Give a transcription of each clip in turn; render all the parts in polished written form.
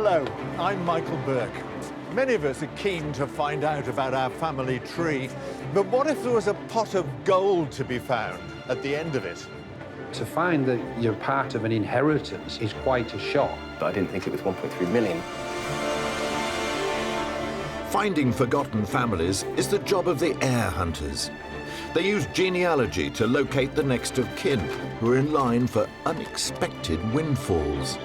Hello, I'm Michael Burke. Many of us are keen to find out about our family tree, but what if there was a pot of gold to be found at the end of it? To find that you're part of an inheritance is quite a shock. But I didn't think it was 1.3 million. Finding forgotten families is the job of the heir hunters. They use genealogy to locate the next of kin who are in line for unexpected windfalls.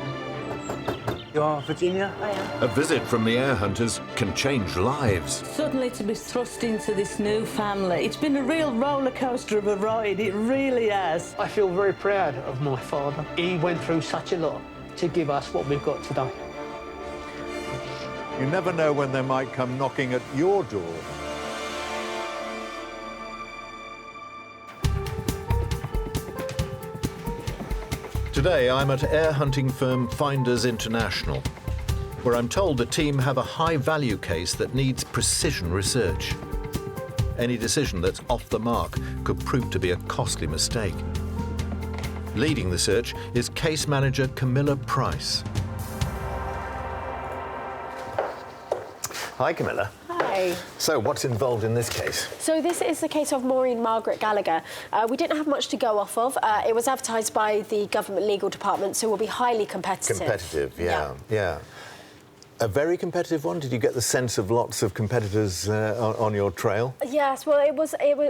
You are Virginia? I am. A visit from the heir hunters can change lives. Suddenly to be thrust into this new family, it's been a real roller coaster of a ride, it really has. I feel very proud of my father. He went through such a lot to give us what we've got today. You never know when they might come knocking at your door. Today, I'm at heir hunting firm Finders International, where I'm told the team have a high-value case that needs precision research. Any decision that's off the mark could prove to be a costly mistake. Leading the search is case manager Camilla Price. Hi, Camilla. Hi. So, what's involved in this case? So this is the case of Maureen Margaret Gallagher. We didn't have much to go off of. It was advertised by the government legal department, so we'll be highly competitive. Competitive, yeah. A very competitive one? Did you get the sense of lots of competitors on your trail? Yes, well,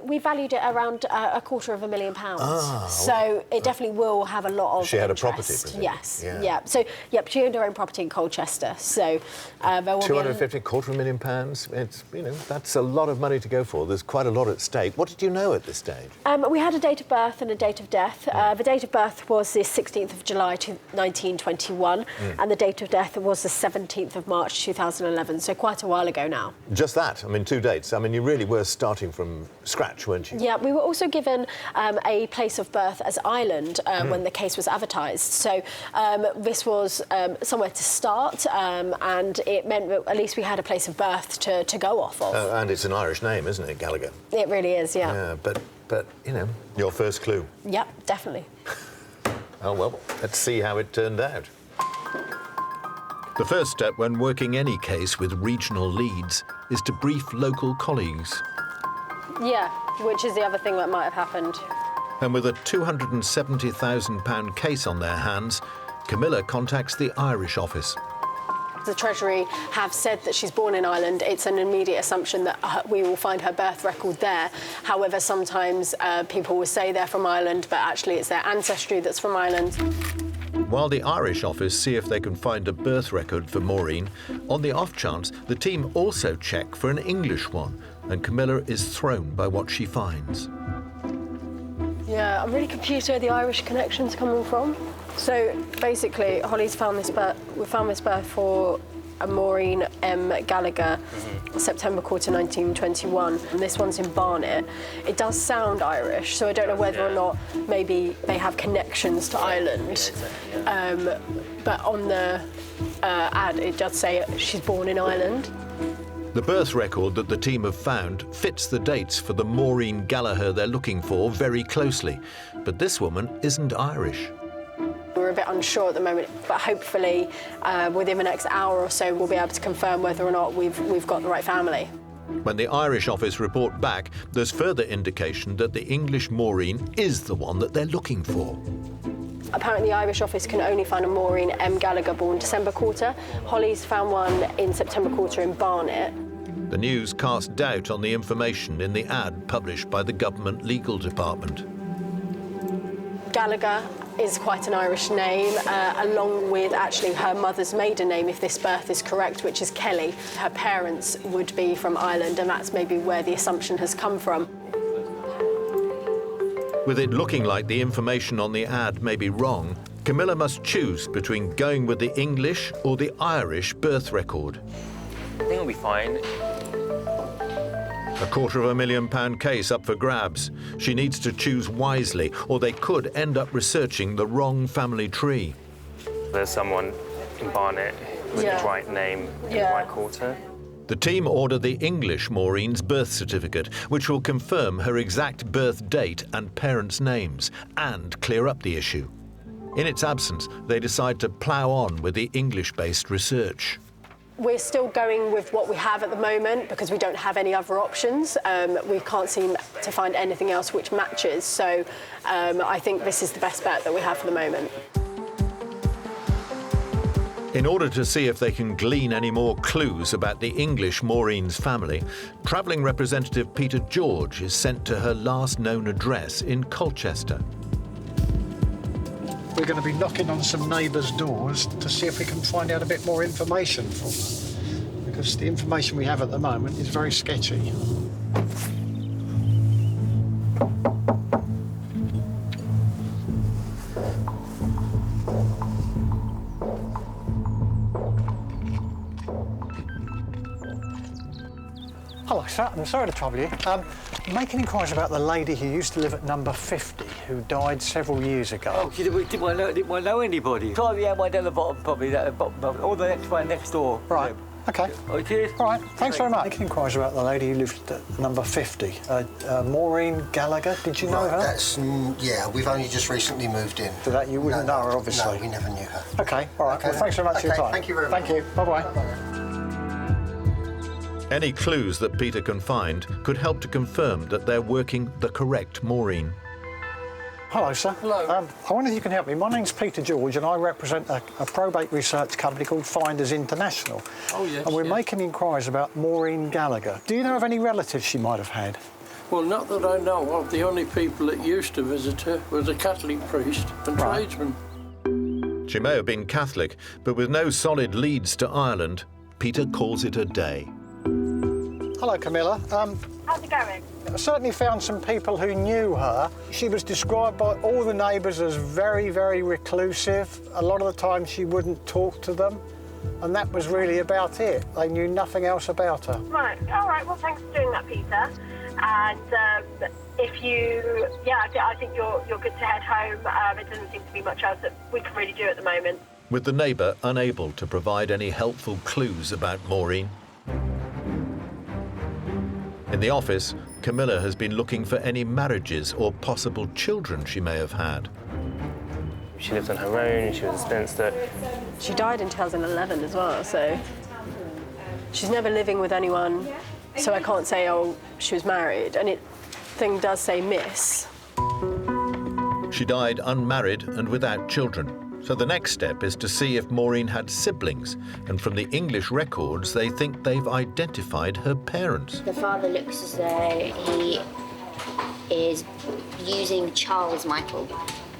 we valued it around £250,000. So it definitely will have a lot of She had interest. a property, presumably. Yes, yeah. So, yep, she owned her own property in Colchester. So there will be £250,000, it's, you know, that's a lot of money to go for. There's quite a lot at stake. What did you know at this stage? We had a date of birth and a date of death. The date of birth was the 16th of July 1921, and the date of death was the 17th of March 2011, so quite a while ago now. Just that? I mean, 2 dates. I mean, you really were starting from scratch, weren't you? Yeah, we were also given a place of birth as Ireland when the case was advertised. So this was somewhere to start, and it meant that at least we had a place of birth to go off of. And it's an Irish name, isn't it, Gallagher? It really is, yeah. Yeah, but you know, your first clue. Yep, definitely. Oh, well, let's see how it turned out. The first step when working any case with regional leads is to brief local colleagues. Yeah, which is the other thing that might have happened. And with a £270,000 case on their hands, Camilla contacts the Irish office. The Treasury have said that she's born in Ireland. It's an immediate assumption that we will find her birth record there. However, sometimes people will say they're from Ireland, but actually it's their ancestry that's from Ireland. While the Irish office see if they can find a birth record for Maureen, on the off chance, the team also check for an English one, and Camilla is thrown by what she finds. Yeah, I'm really confused where the Irish connection's coming from. So basically, Holly's found this birth. We found this birth for Maureen M. Gallagher, September 1921. And this one's in Barnet. It does sound Irish, so I don't know whether or not maybe they have connections to Ireland. But on the ad, it does say she's born in Ireland. The birth record that the team have found fits the dates for the Maureen Gallagher they're looking for very closely. But this woman isn't Irish. We're a bit unsure at the moment, but hopefully within the next hour or so we'll be able to confirm whether or not we've got the right family. When the Irish office report back, there's further indication that the English Maureen is the one that they're looking for. Apparently the Irish office can only find a Maureen M. Gallagher born December quarter. Holly's found one in September quarter in Barnet. The news cast doubt on the information in the ad published by the government legal department. Gallagher is quite an Irish name, along with actually her mother's maiden name, if this birth is correct, which is Kelly. Her parents would be from Ireland, and that's maybe where the assumption has come from. With it looking like the information on the ad may be wrong, Camilla must choose between going with the English or the Irish birth record. I think it'll be fine. A £250,000 case up for grabs. She needs to choose wisely, or they could end up researching the wrong family tree. There's someone in Barnet with the right name in the right quarter. The team order the English Maureen's birth certificate, which will confirm her exact birth date and parents' names, and clear up the issue. In its absence, they decide to plough on with the English-based research. We're still going with what we have at the moment because we don't have any other options. We can't seem to find anything else which matches. So I think this is the best bet that we have for the moment. In order to see if they can glean any more clues about the English Maureen's family, travelling representative Peter George is sent to her last known address in Colchester. We're going to be knocking on some neighbours' doors to see if we can find out a bit more information from them, because the information we have at the moment is very sketchy. Hello, sir. I'm sorry to trouble you. Making inquiries about the lady who used to live at number 50, who died several years ago. Oh, didn't want to know anybody. Try the one down the bottom, probably, that bottom, or the next one next door. Right. OK. Oh, cheers. All right. Thanks very much. Making inquiries about the lady who lived at number 50. Maureen Gallagher. Did you know her? That's, yeah, we've only just recently moved in. So that you wouldn't know her, obviously? No, we never knew her. OK. All right. Okay. Well, thanks very much for your time. Thank you very much. Thank you. Bye-bye. Any clues that Peter can find could help to confirm that they're working the correct Maureen. Hello, sir. Hello. I wonder if you can help me. My name's Peter George and I represent a probate research company called Heirs International. Oh, yes. And we're making inquiries about Maureen Gallagher. Do you know of any relatives she might have had? Well, not that I know of. The only people that used to visit her was a Catholic priest and tradesman. She may have been Catholic, but with no solid leads to Ireland, Peter calls it a day. Hello, Camilla. How's it going? I certainly found some people who knew her. She was described by all the neighbours as very, very reclusive. A lot of the time she wouldn't talk to them, and that was really about it. They knew nothing else about her. Right, all right, well, thanks for doing that, Peter. And if you, I think you're good to head home. It doesn't seem to be much else that we can really do at the moment. With the neighbour unable to provide any helpful clues about Maureen. In the office, Camilla has been looking for any marriages or possible children she may have had. She lived on her own, she was a spinster. She died in 2011 as well, so she's never living with anyone, so I can't say, oh, she was married. And thing does say miss. She died unmarried and without children. So the next step is to see if Maureen had siblings, and from the English records, they think they've identified her parents. The father looks as though he is using Charles Michael,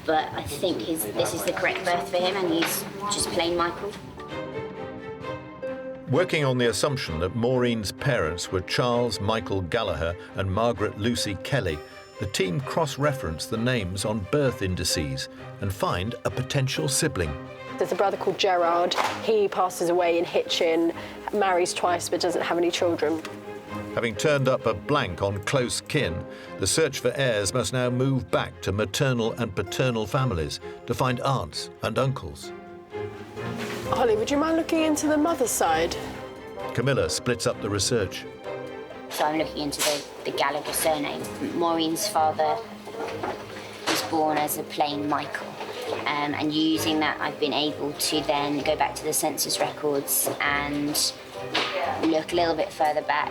but I think this is the correct birth for him, and he's just plain Michael. Working on the assumption that Maureen's parents were Charles Michael Gallagher and Margaret Lucy Kelly, the team cross-reference the names on birth indices and find a potential sibling. There's a brother called Gerard. He passes away in Hitchin, marries twice but doesn't have any children. Having turned up a blank on close kin, the search for heirs must now move back to maternal and paternal families to find aunts and uncles. Holly, would you mind looking into the mother's side? Camilla splits up the research. So I'm looking into the Gallagher surname. Maureen's father was born as a plain Michael. And using that, I've been able to then go back to the census records and look a little bit further back.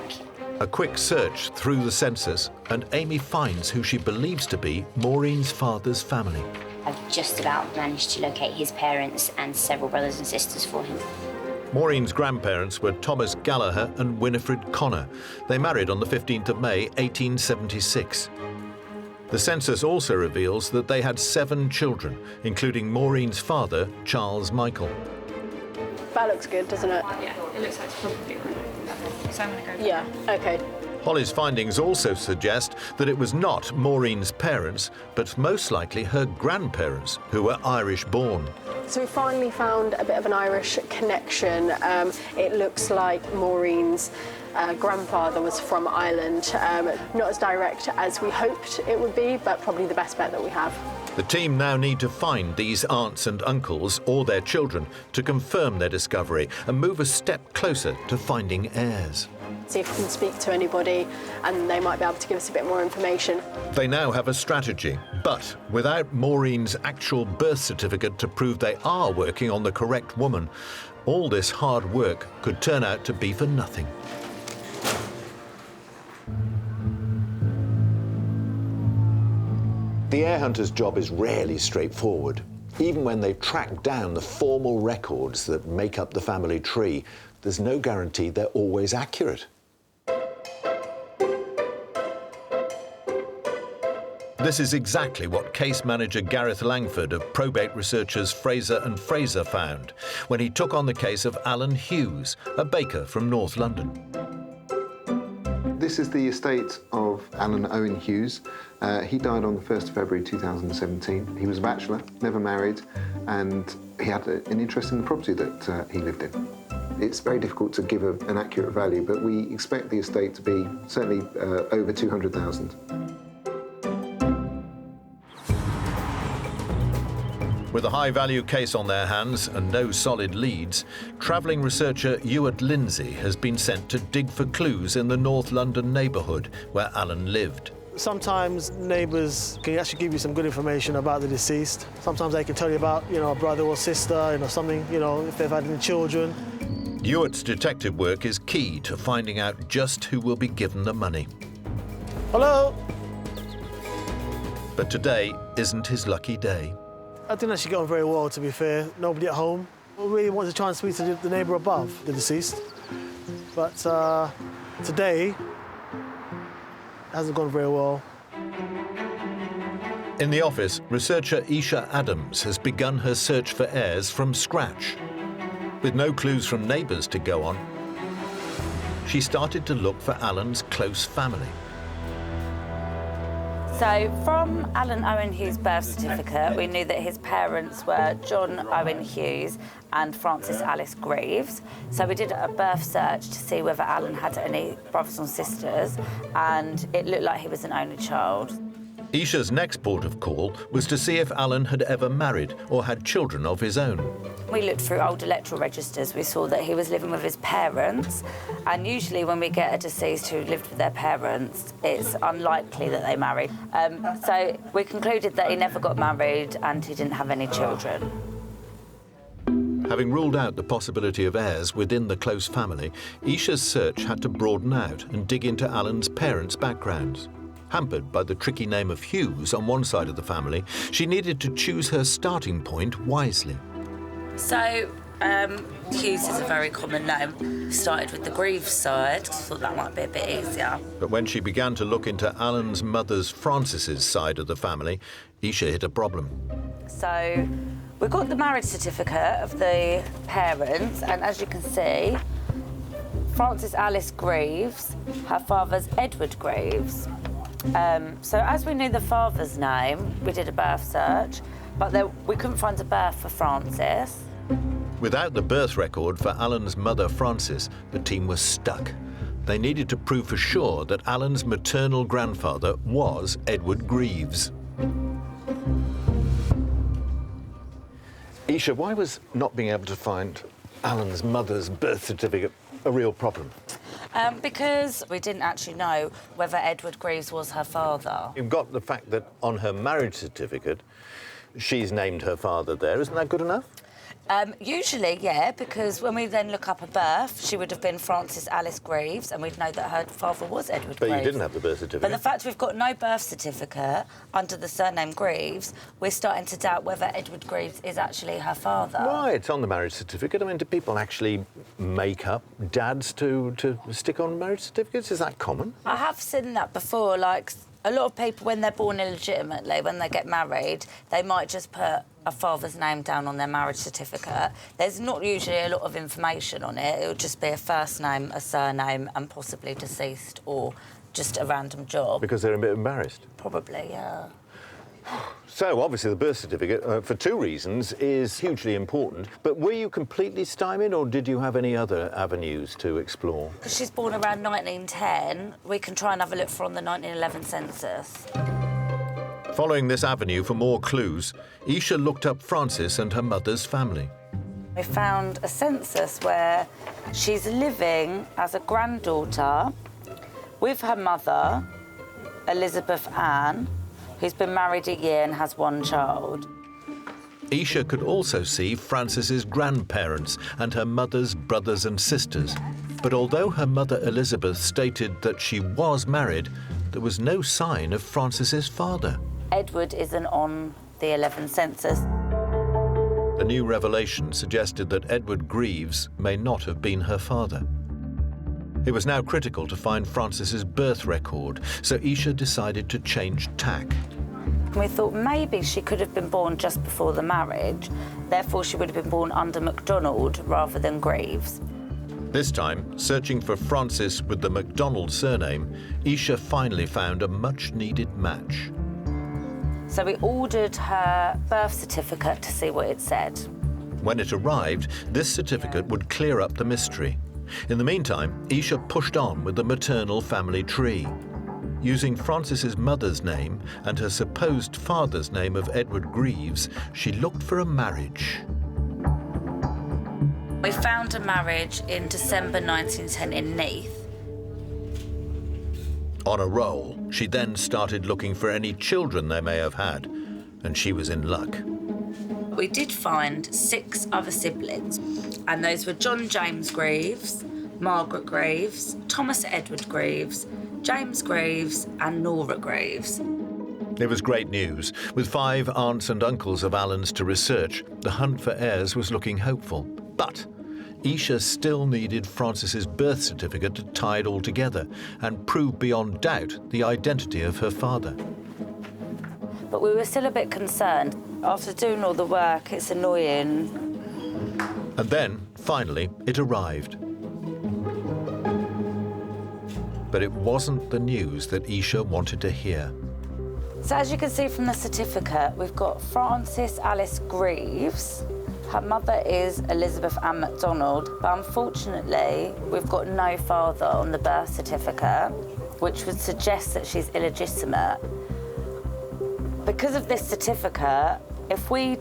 A quick search through the census, and Amy finds who she believes to be Maureen's father's family. I've just about managed to locate his parents and several brothers and sisters for him. Maureen's grandparents were Thomas Gallagher and Winifred Connor. They married on the 15th of May, 1876. The census also reveals that they had 7 children, including Maureen's father, Charles Michael. That looks good, doesn't it? Yeah, it looks like it's probably right. So I'm going to go. Yeah, OK. Holly's findings also suggest that it was not Maureen's parents, but most likely her grandparents, who were Irish-born. So we finally found a bit of an Irish connection. It looks like Maureen's grandfather was from Ireland. Not as direct as we hoped it would be, but probably the best bet that we have. The team now need to find these aunts and uncles or their children to confirm their discovery and move a step closer to finding heirs. see if we can speak to anybody and they might be able to give us a bit more information. They now have a strategy, but without Maureen's actual birth certificate to prove they are working on the correct woman, all this hard work could turn out to be for nothing. The heir hunter's job is rarely straightforward. Even when they track down the formal records that make up the family tree, there's no guarantee they're always accurate. This is exactly what case manager Gareth Langford of probate researchers Fraser and Fraser found when he took on the case of Alan Hughes, a baker from North London. This is the estate of Alan Owen Hughes. He died on the 1st of February 2017. He was a bachelor, never married, and he had an interest in the property that he lived in. It's very difficult to give an accurate value, but we expect the estate to be certainly over 200,000. With a high-value case on their hands and no solid leads, travelling researcher Ewart Lindsay has been sent to dig for clues in the North London neighbourhood where Alan lived. Sometimes neighbours can actually give you some good information about the deceased. Sometimes they can tell you about, a brother or sister, something, if they've had any children. Ewart's detective work is key to finding out just who will be given the money. Hello? But today isn't his lucky day. I didn't actually get on very well, to be fair. Nobody at home. I really wanted to try and speak to the neighbour above, the deceased. But today, it hasn't gone very well. In the office, researcher Isha Adams has begun her search for heirs from scratch. With no clues from neighbours to go on, she started to look for Alan's close family. So from Alan Owen Hughes' birth certificate, we knew that his parents were John Owen Hughes and Frances Alice Greaves. So we did a birth search to see whether Alan had any brothers or sisters, and it looked like he was an only child. Isha's next port of call was to see if Alan had ever married or had children of his own. We looked through old electoral registers. We saw that he was living with his parents, and usually when we get a deceased who lived with their parents, it's unlikely that they married. So we concluded that he never got married and he didn't have any children. Having ruled out the possibility of heirs within the close family, Isha's search had to broaden out and dig into Alan's parents' backgrounds. Hampered by the tricky name of Hughes on one side of the family, she needed to choose her starting point wisely. So, Hughes is a very common name. Started with the Greaves side, thought that might be a bit easier. But when she began to look into Alan's mother's Frances's side of the family, Isha hit a problem. So, we got the marriage certificate of the parents, and as you can see, Frances Alice Greaves, her father's Edward Greaves. So as we knew the father's name, we did a birth search, but we couldn't find a birth for Frances. Without the birth record for Alan's mother, Frances, the team was stuck. They needed to prove for sure that Alan's maternal grandfather was Edward Greaves. Isha, why was not being able to find Alan's mother's birth certificate a real problem? Because we didn't actually know whether Edward Greaves was her father. You've got the fact that on her marriage certificate, she's named her father there. Isn't that good enough? Usually, yeah, because when we then look up a birth, she would have been Frances Alice Greaves, and we'd know that her father was Edward Greaves. But you didn't have the birth certificate. But the fact we've got no birth certificate under the surname Greaves, we're starting to doubt whether Edward Greaves is actually her father. Why? It's on the marriage certificate. I mean, do people actually make up dads to stick on marriage certificates? Is that common? I have seen that before, like a lot of people, when they're born illegitimately, when they get married, they might just put a father's name down on their marriage certificate. There's not usually a lot of information on it. It would just be a first name, a surname, and possibly deceased, or just a random job. Because they're a bit embarrassed? Probably, yeah. So, obviously, the birth certificate, for two reasons, is hugely important. But were you completely stymied, or did you have any other avenues to explore? Because she's born around 1910, we can try and have a look for on the 1911 census. Following this avenue for more clues, Isha looked up Frances and her mother's family. We found a census where she's living as a granddaughter with her mother, Elizabeth Ann, who's been married a year and has one child. Isha could also see Frances's grandparents and her mother's brothers and sisters. But although her mother Elizabeth stated that she was married, there was no sign of Frances's father. Edward isn't on the 11 census. The new revelation suggested that Edward Greaves may not have been her father. It was now critical to find Frances's birth record, so Isha decided to change tack. We thought maybe she could have been born just before the marriage, therefore she would have been born under MacDonald rather than Greaves. This time, searching for Frances with the MacDonald surname, Isha finally found a much-needed match. So we ordered her birth certificate to see what it said. When it arrived, this certificate would clear up the mystery. In the meantime, Isha pushed on with the maternal family tree. Using Frances's mother's name and her supposed father's name of Edward Greaves, she looked for a marriage. We found a marriage in December 1910 in Neath. On a roll, she then started looking for any children they may have had, and she was in luck. We did find 6 other siblings, and those were John James Greaves, Margaret Greaves, Thomas Edward Greaves, James Greaves and Nora Greaves. It was great news. With 5 aunts and uncles of Alan's to research, the hunt for heirs was looking hopeful. But Isha still needed Frances's birth certificate to tie it all together and prove beyond doubt the identity of her father. But we were still a bit concerned. After doing all the work, it's annoying. And then, finally, it arrived. But it wasn't the news that Isha wanted to hear. So as you can see from the certificate, we've got Frances Alice Greaves. Her mother is Elizabeth Ann MacDonald, but unfortunately, we've got no father on the birth certificate, which would suggest that she's illegitimate. Because of this certificate, if we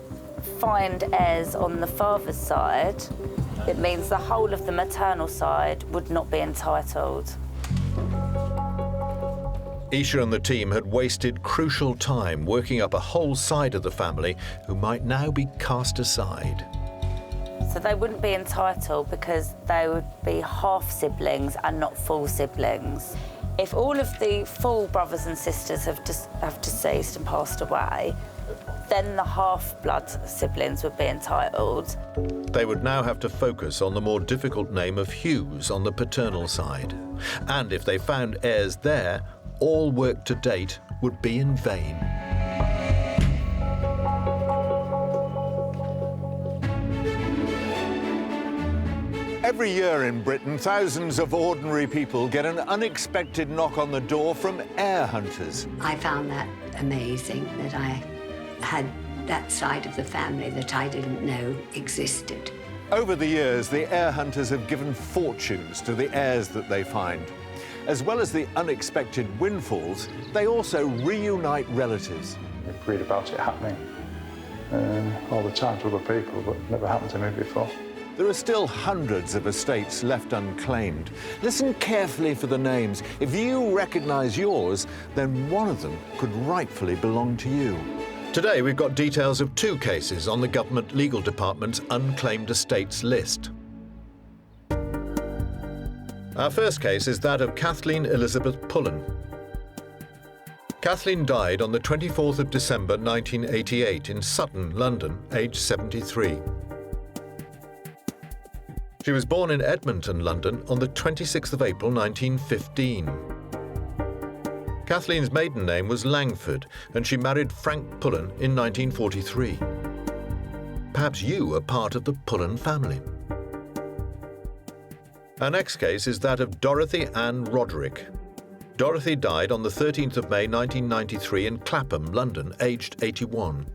find heirs on the father's side, it means the whole of the maternal side would not be entitled. Isha and the team had wasted crucial time working up a whole side of the family who might now be cast aside. So they wouldn't be entitled because they would be half-siblings and not full siblings. If all of the full brothers and sisters have deceased and passed away, then the half-blood siblings would be entitled. They would now have to focus on the more difficult name of Hughes on the paternal side. And if they found heirs there, all work to date would be in vain. Every year in Britain, thousands of ordinary people get an unexpected knock on the door from heir hunters. I found that amazing, that I had that side of the family that I didn't know existed. Over the years, the heir hunters have given fortunes to the heirs that they find. As well as the unexpected windfalls, they also reunite relatives. We read about it happening all the time to other people, but never happened to me before. There are still hundreds of estates left unclaimed. Listen carefully for the names. If you recognise yours, then one of them could rightfully belong to you. Today we've got details of 2 cases on the Government Legal Department's unclaimed estates list. Our first case is that of Kathleen Elizabeth Pullen. Kathleen died on the 24th of December 1988 in Sutton, London, aged 73. She was born in Edmonton, London on the 26th of April 1915. Kathleen's maiden name was Langford, and she married Frank Pullen in 1943. Perhaps you are part of the Pullen family. Our next case is that of Dorothy Ann Roderick. Dorothy died on the 13th of May 1993 in Clapham, London, aged 81,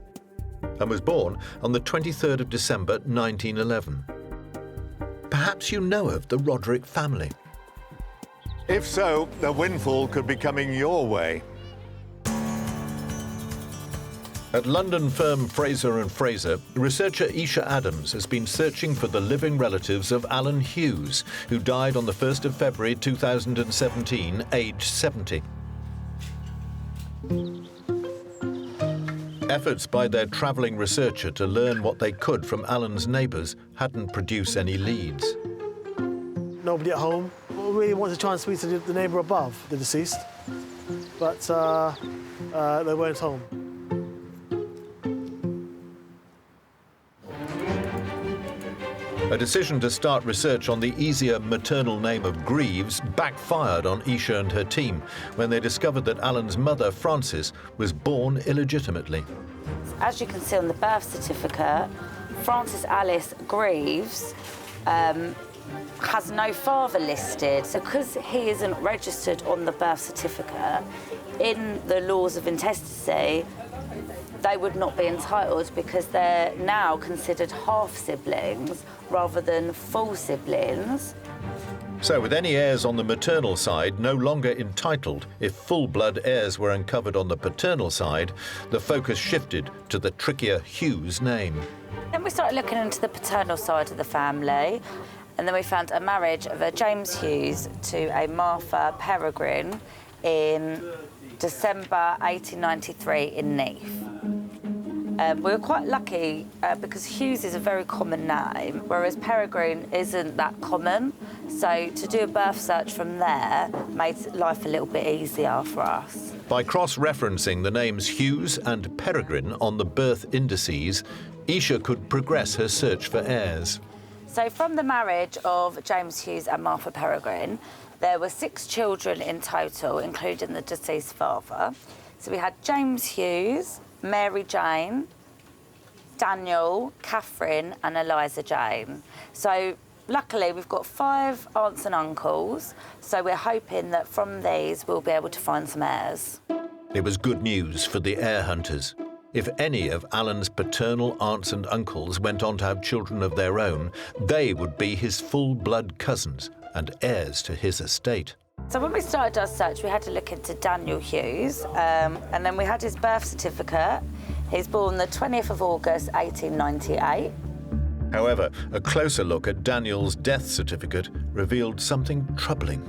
and was born on the 23rd of December 1911. Perhaps you know of the Roderick family. If so, the windfall could be coming your way. At London firm Fraser & Fraser, researcher Isha Adams has been searching for the living relatives of Alan Hughes, who died on the 1st of February 2017, aged 70. Efforts by their travelling researcher to learn what they could from Alan's neighbours hadn't produced any leads. Nobody at home. We really wanted to try and speak to the neighbour above the deceased, but they weren't home. A decision to start research on the easier maternal name of Greaves backfired on Isha and her team when they discovered that Alan's mother, Frances, was born illegitimately. As you can see on the birth certificate, Frances Alice Greaves has no father listed. So because he isn't registered on the birth certificate, in the laws of intestacy, they would not be entitled because they're now considered half-siblings rather than full siblings. So with any heirs on the maternal side no longer entitled, if full-blood heirs were uncovered on the paternal side, the focus shifted to the trickier Hughes name. Then we started looking into the paternal side of the family, and then we found a marriage of a James Hughes to a Martha Peregrine in December 1893 in Neath. We were quite lucky because Hughes is a very common name, whereas Peregrine isn't that common. So to do a birth search from there made life a little bit easier for us. By cross-referencing the names Hughes and Peregrine on the birth indices, Isha could progress her search for heirs. So from the marriage of James Hughes and Martha Peregrine, there were 6 children in total, including the deceased father. So we had James Hughes, Mary Jane, Daniel, Catherine and Eliza Jane. So luckily we've got 5 aunts and uncles, so we're hoping that from these we'll be able to find some heirs. It was good news for the heir hunters. If any of Alan's paternal aunts and uncles went on to have children of their own, they would be his full-blood cousins and heirs to his estate. So when we started our search, we had to look into Daniel Hughes, and then we had his birth certificate. He's born the 20th of August, 1898. However, a closer look at Daniel's death certificate revealed something troubling.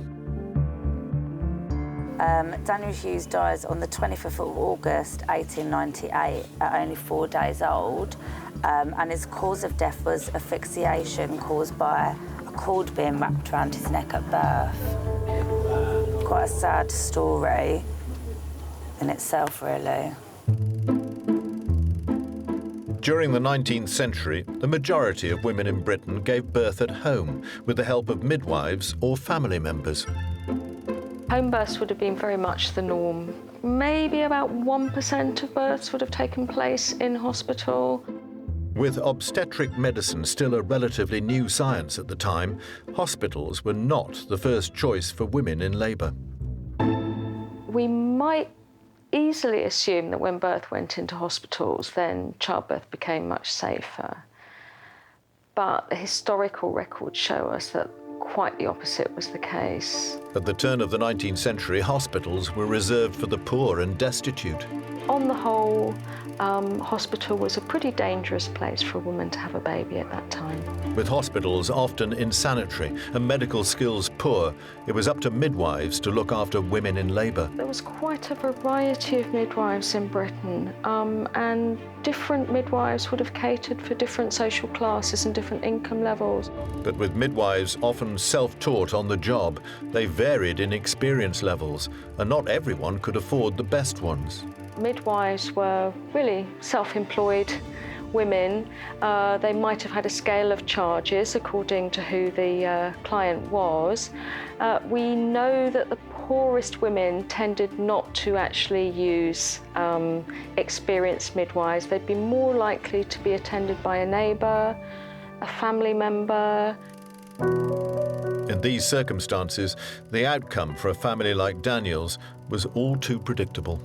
Daniel Hughes dies on the 25th of August, 1898, at only 4 days old, and his cause of death was asphyxiation caused by a cord being wrapped around his neck at birth. Quite a sad story in itself, really. During the 19th century, the majority of women in Britain gave birth at home with the help of midwives or family members. Home births would have been very much the norm. Maybe about 1% of births would have taken place in hospital. With obstetric medicine still a relatively new science at the time, hospitals were not the first choice for women in labour. We might easily assume that when birth went into hospitals, then childbirth became much safer. But the historical records show us that quite the opposite was the case. At the turn of the 19th century, hospitals were reserved for the poor and destitute. On the whole, hospital was a pretty dangerous place for a woman to have a baby at that time. With hospitals often insanitary and medical skills poor, it was up to midwives to look after women in labour. There was quite a variety of midwives in Britain, and different midwives would have catered for different social classes and different income levels. But with midwives often self-taught on the job, they varied in experience levels, and not everyone could afford the best ones. Midwives were really self-employed women. They might have had a scale of charges according to who the client was. We know that the poorest women tended not to actually use experienced midwives. They'd be more likely to be attended by a neighbour, a family member. In these circumstances, the outcome for a family like Daniel's was all too predictable.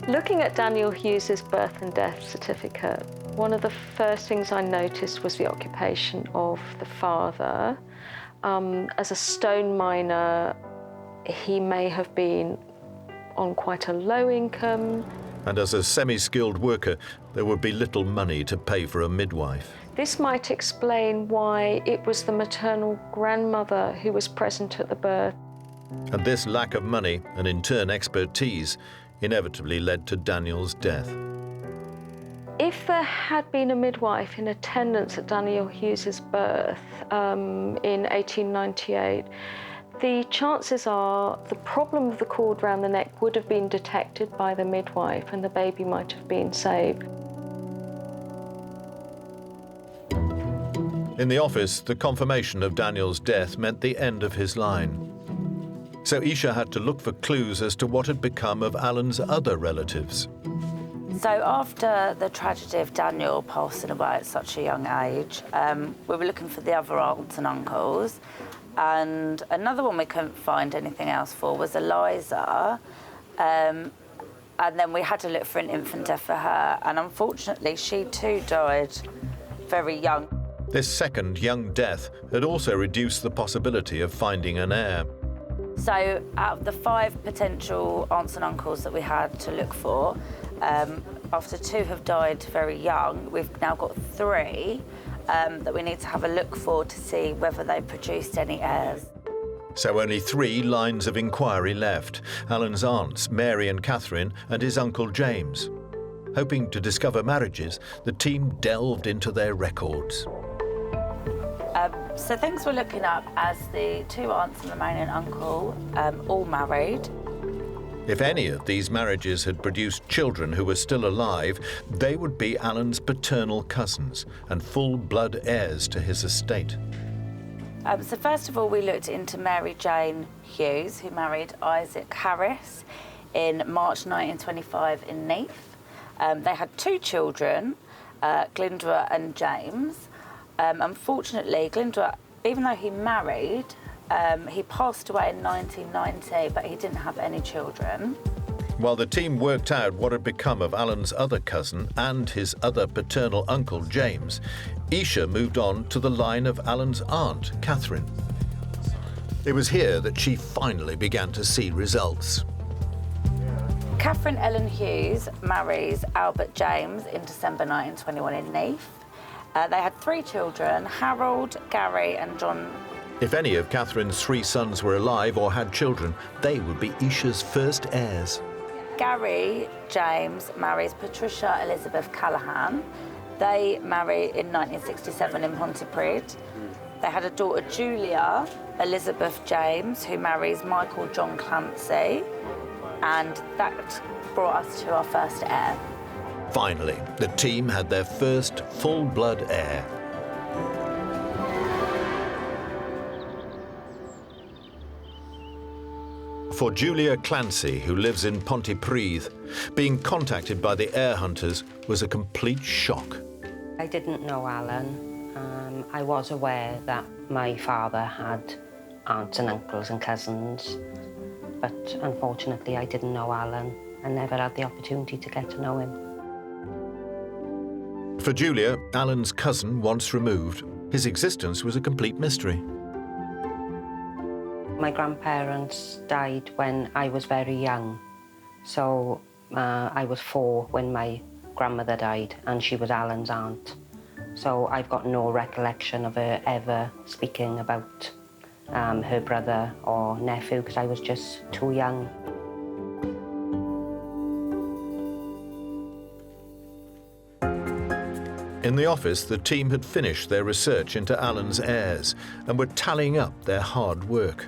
Looking at Daniel Hughes's birth and death certificate, one of the first things I noticed was the occupation of the father. As a stone miner, he may have been on quite a low income. And as a semi-skilled worker, there would be little money to pay for a midwife. This might explain why it was the maternal grandmother who was present at the birth. And this lack of money, and in turn expertise, inevitably led to Daniel's death. If there had been a midwife in attendance at Daniel Hughes's birth in 1898, the chances are the problem of the cord round the neck would have been detected by the midwife and the baby might have been saved. In the office, the confirmation of Daniel's death meant the end of his line. So Isha had to look for clues as to what had become of Alan's other relatives. So after the tragedy of Daniel passing away at such a young age, we were looking for the other aunts and uncles. And another one we couldn't find anything else for was Eliza. And then we had to look for an infant death for her. And unfortunately, she too died very young. This second young death had also reduced the possibility of finding an heir. So out of the 5 potential aunts and uncles that we had to look for, after 2 have died very young, we've now got 3 that we need to have a look for to see whether they produced any heirs. So only 3 lines of inquiry left: Alan's aunts, Mary and Catherine, and his uncle James. Hoping to discover marriages, the team delved into their records. So things we're looking up as the 2 aunts and the remaining uncle, all married. If any of these marriages had produced children who were still alive, they would be Alan's paternal cousins and full-blood heirs to his estate. So first of all, we looked into Mary Jane Hughes, who married Isaac Harris in March 1925 in Neath. They had 2 children, Glyndwr and James. Unfortunately, Glyndwr, even though he married, he passed away in 1990, but he didn't have any children. While the team worked out what had become of Alan's other cousin and his other paternal uncle, James, Isha moved on to the line of Alan's aunt, Catherine. It was here that she finally began to see results. Catherine Ellen Hughes marries Albert James in December 1921 in Neath. They had 3 children, Harold, Gary and John. If any of Catherine's 3 sons were alive or had children, they would be Isha's first heirs. Gary James marries Patricia Elizabeth Callahan. They marry in 1967 in Pontypridd. They had a daughter, Julia Elizabeth James, who marries Michael John Clancy, and that brought us to our first heir. Finally, the team had their first full-blood heir. For Julia Clancy, who lives in Pontypridd, being contacted by the heir hunters was a complete shock. I didn't know Alan. I was aware that my father had aunts and uncles and cousins, but unfortunately I didn't know Alan and never had the opportunity to get to know him. For Julia, Alan's cousin once removed, his existence was a complete mystery. My grandparents died when I was very young, so I was 4 when my grandmother died, and she was Alan's aunt. So I've got no recollection of her ever speaking about her brother or nephew, because I was just too young. In the office, the team had finished their research into Alan's heirs and were tallying up their hard work.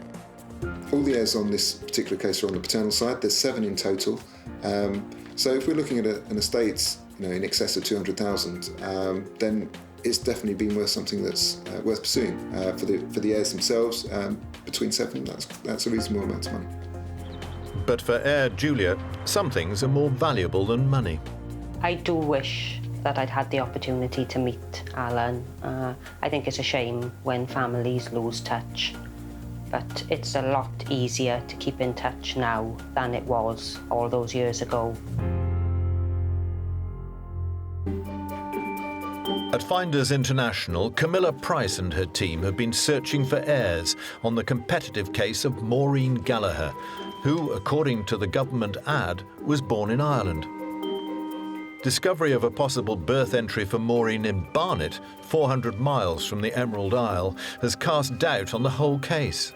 All the heirs on this particular case are on the paternal side. There's 7 in total. So if we're looking at an estate, in excess of 200,000, then it's definitely been worth something that's worth pursuing. For the heirs themselves, between 7, that's a reasonable amount of money. But for heir Julia, some things are more valuable than money. I do wish that I'd had the opportunity to meet Alan. I think it's a shame when families lose touch, but it's a lot easier to keep in touch now than it was all those years ago. At Finders International, Camilla Price and her team have been searching for heirs on the competitive case of Maureen Gallagher, who, according to the government ad, was born in Ireland. discovery of a possible birth entry for Maureen in Barnet, 400 miles from the Emerald Isle, has cast doubt on the whole case.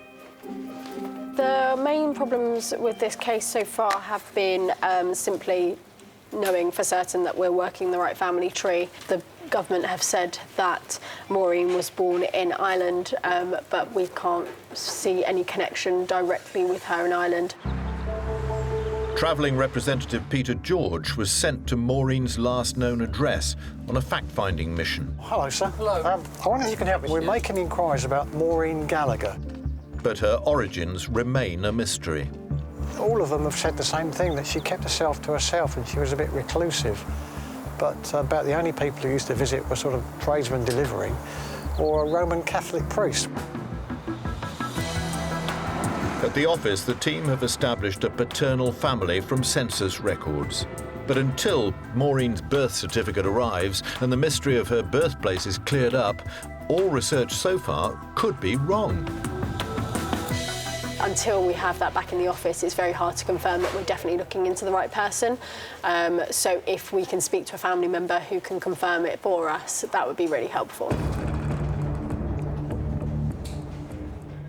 The main problems with this case so far have been simply knowing for certain that we're working the right family tree. The government have said that Maureen was born in Ireland, but we can't see any connection directly with her in Ireland. Travelling representative Peter George was sent to Maureen's last known address on a fact-finding mission. Hello, sir. Hello. I wonder if you can help me. We're making inquiries about Maureen Gallagher. But her origins remain a mystery. All of them have said the same thing, that she kept herself to herself and she was a bit reclusive. But about the only people who used to visit were sort of tradesmen delivering or a Roman Catholic priest. At the office, the team have established a paternal family from census records. But until Maureen's birth certificate arrives and the mystery of her birthplace is cleared up, all research so far could be wrong. Until we have that back in the office, it's very hard to confirm that we're definitely looking into the right person. So if we can speak to a family member who can confirm it for us, that would be really helpful.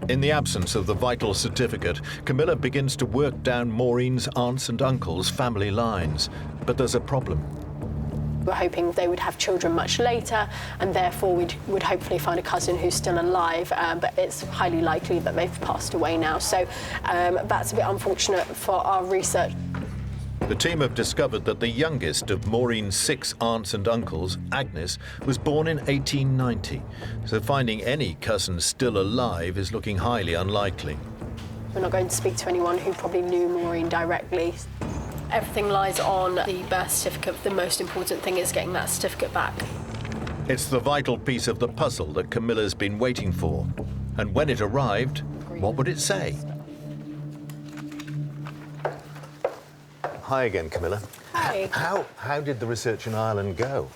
In the absence of the vital certificate, Camilla begins to work down Maureen's aunts and uncles' family lines. But there's a problem. We're hoping they would have children much later, and therefore we would hopefully find a cousin who's still alive, but it's highly likely that they've passed away now. So that's a bit unfortunate for our research. The team have discovered that the youngest of Maureen's 6 aunts and uncles, Agnes, was born in 1890. So finding any cousin still alive is looking highly unlikely. We're not going to speak to anyone who probably knew Maureen directly. Everything lies on the birth certificate. The most important thing is getting that certificate back. It's the vital piece of the puzzle that Camilla's been waiting for. And when it arrived, what would it say? Hi again, Camilla. Hi. How did the research in Ireland go?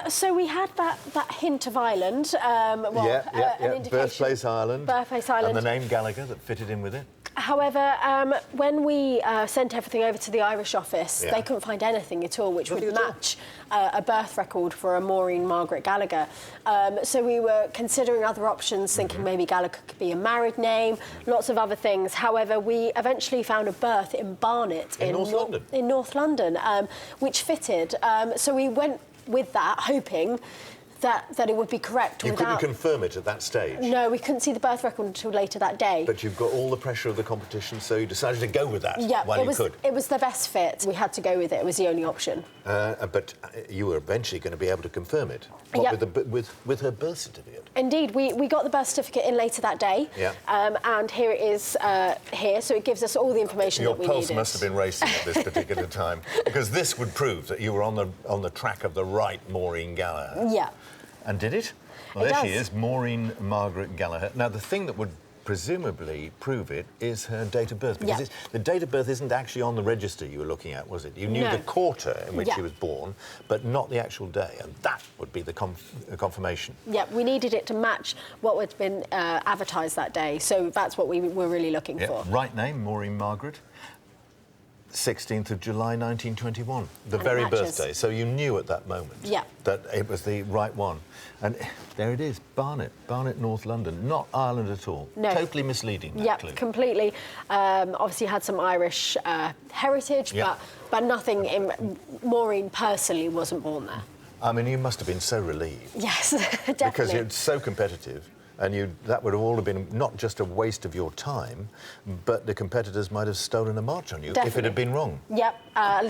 So we had that hint of Ireland. An indication. Birthplace Ireland. Birthplace Ireland. And the name Gallagher that fitted in with it. However, when we sent everything over to the Irish office, they couldn't find anything at all which would match a birth record for a Maureen Margaret Gallagher. So we were considering other options, thinking maybe Gallagher could be a married name, lots of other things. However, we eventually found a birth in Barnet in North London, which fitted. So we went with that, hoping that it would be correct. You couldn't confirm it at that stage? No, we couldn't see the birth record until later that day. But you've got all the pressure of the competition, so you decided to go with that while you could? It was the best fit. We had to go with it. It was the only option. But you were eventually going to be able to confirm it? With her birth certificate? Indeed. We got the birth certificate in later that day. Yeah. And here it is here, so it gives us all the information that we needed. Your pulse must have been racing at this particular time, because this would prove that you were on the track of the right Maureen Gallagher. Yeah. And did it? Well, there she is, Maureen Margaret Gallagher. Now, the thing that would presumably prove it is her date of birth, because the date of birth isn't actually on the register you were looking at, was it? You knew the quarter in which she was born, but not the actual day, and that would be the confirmation. Yeah, we needed it to match what had been advertised that day, so that's what we were really looking for. Right name, Maureen Margaret. 16th of July 1921, the very birthday. So you knew at that moment that it was the right one. And there it is, Barnet, North London, not Ireland at all. No. Totally misleading, that clue. Completely. Obviously had some Irish heritage, but nothing in... Maureen personally wasn't born there. I mean, you must have been so relieved. Yes, definitely. Because you're so competitive. And that would have all been not just a waste of your time, but the competitors might have stolen a march on you if it had been wrong. Yep.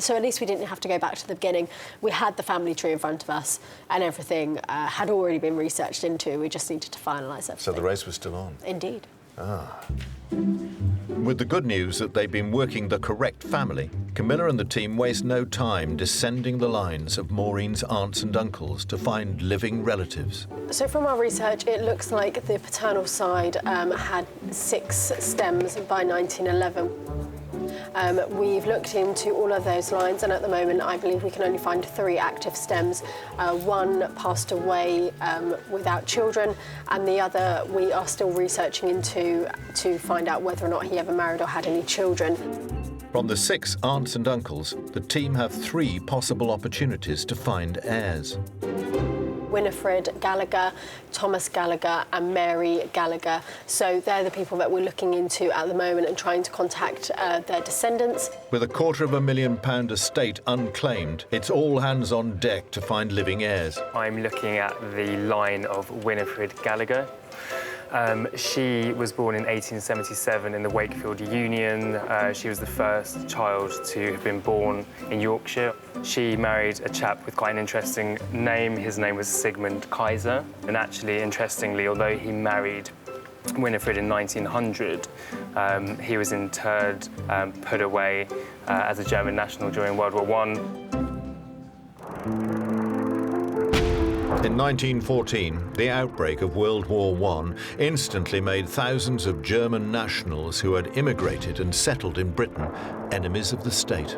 So at least we didn't have to go back to the beginning. We had the family tree in front of us, and everything had already been researched into. We just needed to finalise everything. So the race was still on? Indeed. With the good news that they've been working the correct family, Camilla and the team waste no time descending the lines of Maureen's aunts and uncles to find living relatives. So from our research, it looks like the paternal side had 6 stems by 1911. We've looked into all of those lines, and at the moment I believe we can only find 3 active stems. One passed away without children, and the other we are still researching into to find out whether or not he ever married or had any children. From the 6 aunts and uncles, the team have 3 possible opportunities to find heirs. Winifred Gallagher, Thomas Gallagher and Mary Gallagher. So they're the people that we're looking into at the moment and trying to contact their descendants. With a £250,000 estate unclaimed, it's all hands on deck to find living heirs. I'm looking at the line of Winifred Gallagher. She was born in 1877 in the Wakefield Union. She was the first child to have been born in Yorkshire. She married a chap with quite an interesting name. His name was Sigmund Kaiser. And actually, interestingly, although he married Winifred in 1900, he was interred, put away as a German national during World War I. In 1914, the outbreak of World War I instantly made thousands of German nationals who had immigrated and settled in Britain enemies of the state.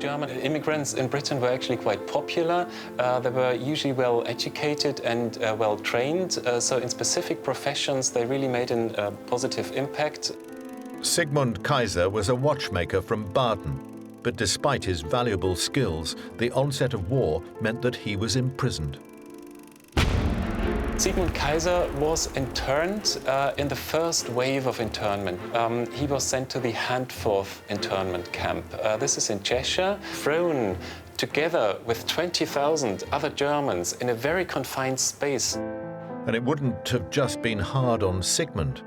German immigrants in Britain were actually quite popular. They were usually well educated and well trained, so in specific professions they really made a positive impact. Sigmund Kaiser was a watchmaker from Baden, but despite his valuable skills, the onset of war meant that he was imprisoned. Sigmund Kaiser was interned in the first wave of internment. He was sent to the Handforth internment camp. This is in Cheshire, thrown together with 20,000 other Germans in a very confined space. And it wouldn't have just been hard on Sigmund.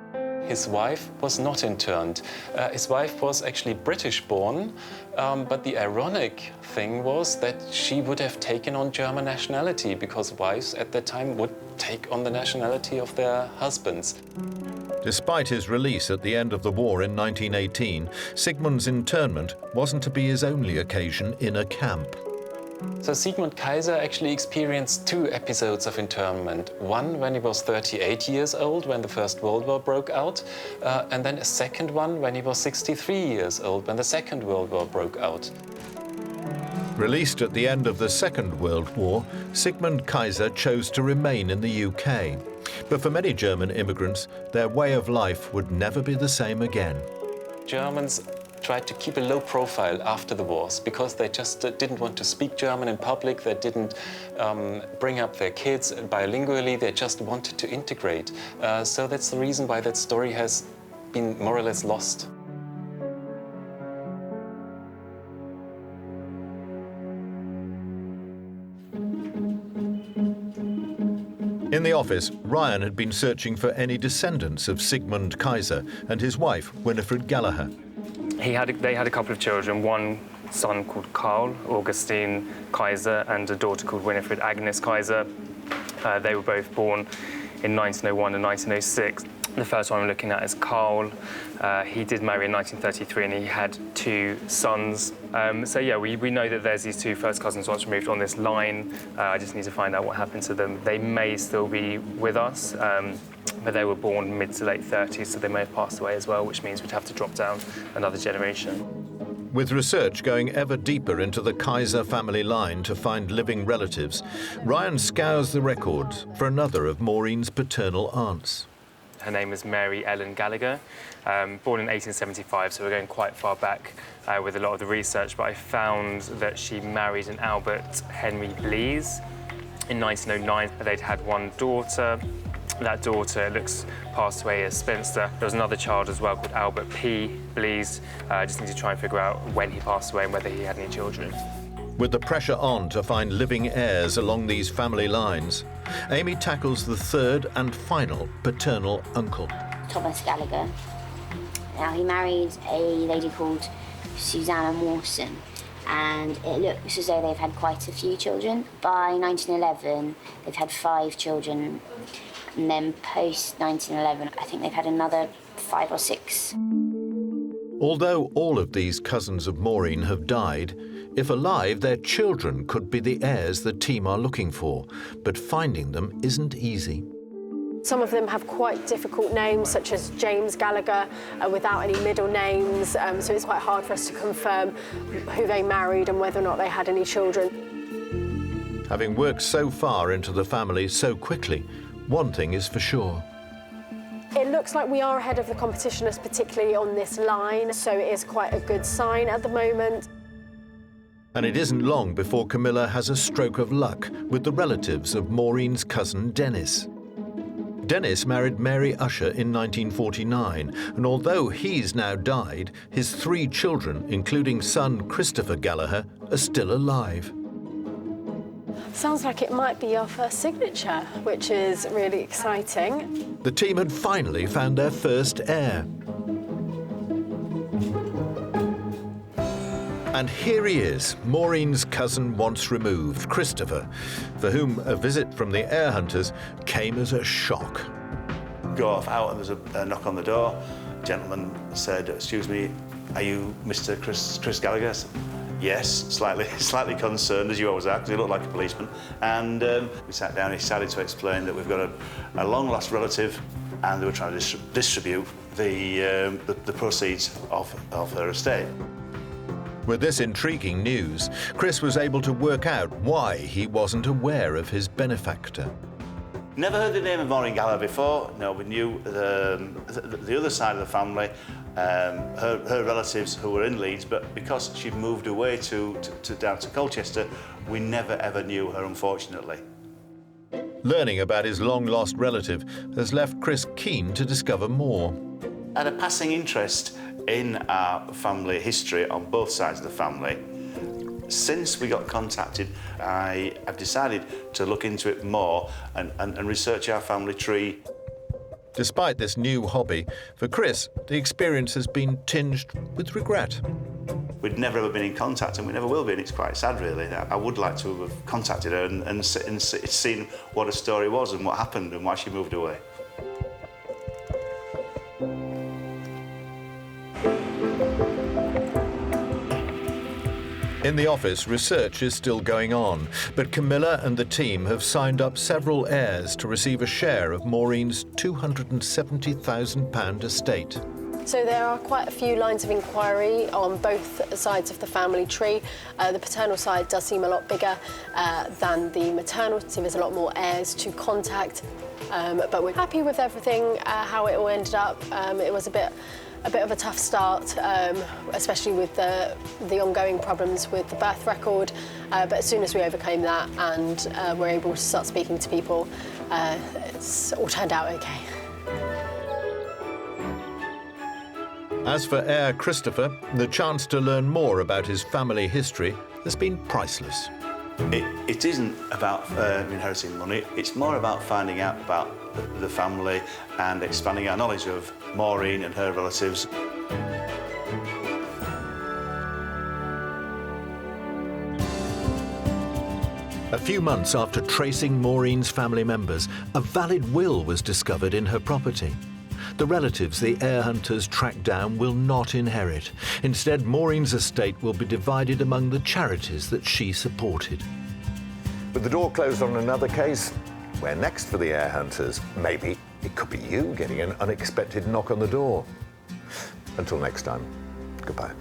His wife was not interned. His wife was actually British-born, but the ironic thing was that she would have taken on German nationality because wives at that time would take on the nationality of their husbands. Despite his release at the end of the war in 1918, Sigmund's internment wasn't to be his only occasion in a camp. So Sigmund Kaiser actually experienced 2 episodes of internment. One when he was 38 years old, when the First World War broke out, and then a second one when he was 63 years old, when the Second World War broke out. Released at the end of the Second World War, Sigmund Kaiser chose to remain in the UK. But for many German immigrants, their way of life would never be the same again. Germans tried to keep a low profile after the wars because they just didn't want to speak German in public. They didn't bring up their kids bilingually. They just wanted to integrate. So that's the reason why that story has been more or less lost. In the office, Ryan had been searching for any descendants of Sigmund Kaiser and his wife, Winifred Gallagher. They had a couple of children, one son called Karl Augustine Kaiser and a daughter called Winifred Agnes Kaiser. They were both born in 1901 and 1906. The first one I'm looking at is Karl. He did marry in 1933 and he had 2 sons. So yeah, we know that there's these 2 first cousins once removed on this line. I just need to find out what happened to them. They may still be with us, but they were born mid to late 30s, so they may have passed away as well, which means we'd have to drop down another generation. With research going ever deeper into the Kaiser family line to find living relatives, Ryan scours the records for another of Maureen's paternal aunts. Her name is Mary Ellen Gallagher, born in 1875, so we're going quite far back with a lot of the research, but I found that she married an Albert Henry Blease in 1909. They'd had one daughter. That daughter, it looks, passed away as spinster. There was another child as well called Albert P. Blease. I just need to try and figure out when he passed away and whether he had any children. With the pressure on to find living heirs along these family lines, Amy tackles the 3rd and final paternal uncle. Thomas Gallagher. Now, he married a lady called Susanna Mawson, and it looks as though they've had quite a few children. By 1911, they've had 5 children, and then post-1911, I think they've had another 5 or 6. Although all of these cousins of Maureen have died, if alive, their children could be the heirs the team are looking for, but finding them isn't easy. Some of them have quite difficult names, such as James Gallagher, without any middle names, so it's quite hard for us to confirm who they married and whether or not they had any children. Having worked so far into the family so quickly, one thing is for sure. It looks like we are ahead of the competitioners, particularly on this line, so it is quite a good sign at the moment. And it isn't long before Camilla has a stroke of luck with the relatives of Maureen's cousin Dennis. Dennis married Mary Usher in 1949, and although he's now died, his 3 children, including son Christopher Gallagher, are still alive. Sounds like it might be our first signature, which is really exciting. The team had finally found their first heir. And here he is, Maureen's cousin once removed, Christopher, for whom a visit from the heir hunters came as a shock. Go off out and there's a knock on the door. A gentleman said, "Excuse me, are you Mr. Chris Gallagher?" I said, "Yes," slightly concerned, as you always are, because he looked like a policeman. And we sat down and he started to explain that we've got a long-lost relative and they were trying to distribute the proceeds of her estate. With this intriguing news, Chris was able to work out why he wasn't aware of his benefactor. Never heard the name of Maureen Gallagher before. No, we knew the other side of the family, her relatives who were in Leeds, but because she'd moved away down to Colchester, we never ever knew her, unfortunately. Learning about his long-lost relative has left Chris keen to discover more. I had a passing interest in our family history on both sides of the family. Since we got contacted, I've decided to look into it more and research our family tree. Despite this new hobby, for Chris, the experience has been tinged with regret. We'd never ever been in contact, and we never will be, and it's quite sad, really. I would like to have contacted her and seen what her story was and what happened and why she moved away. In the office, research is still going on, but Camilla and the team have signed up several heirs to receive a share of Maureen's £270,000 estate. So there are quite a few lines of inquiry on both sides of the family tree. The paternal side does seem a lot bigger than the maternal, so there's a lot more heirs to contact. But we're happy with everything, how it all ended up. It was a bit of a tough start, especially with the ongoing problems with the birth record. But as soon as we overcame that and were able to start speaking to people, it's all turned out okay. As for heir Christopher, the chance to learn more about his family history has been priceless. It isn't about inheriting money, it's more about finding out about the family and expanding our knowledge of Maureen and her relatives. A few months after tracing Maureen's family members, a valid will was discovered in her property. The relatives the heir hunters tracked down will not inherit. Instead, Maureen's estate will be divided among the charities that she supported. With the door closed on another case, where next for the heir hunters? Maybe it could be you getting an unexpected knock on the door. Until next time, goodbye.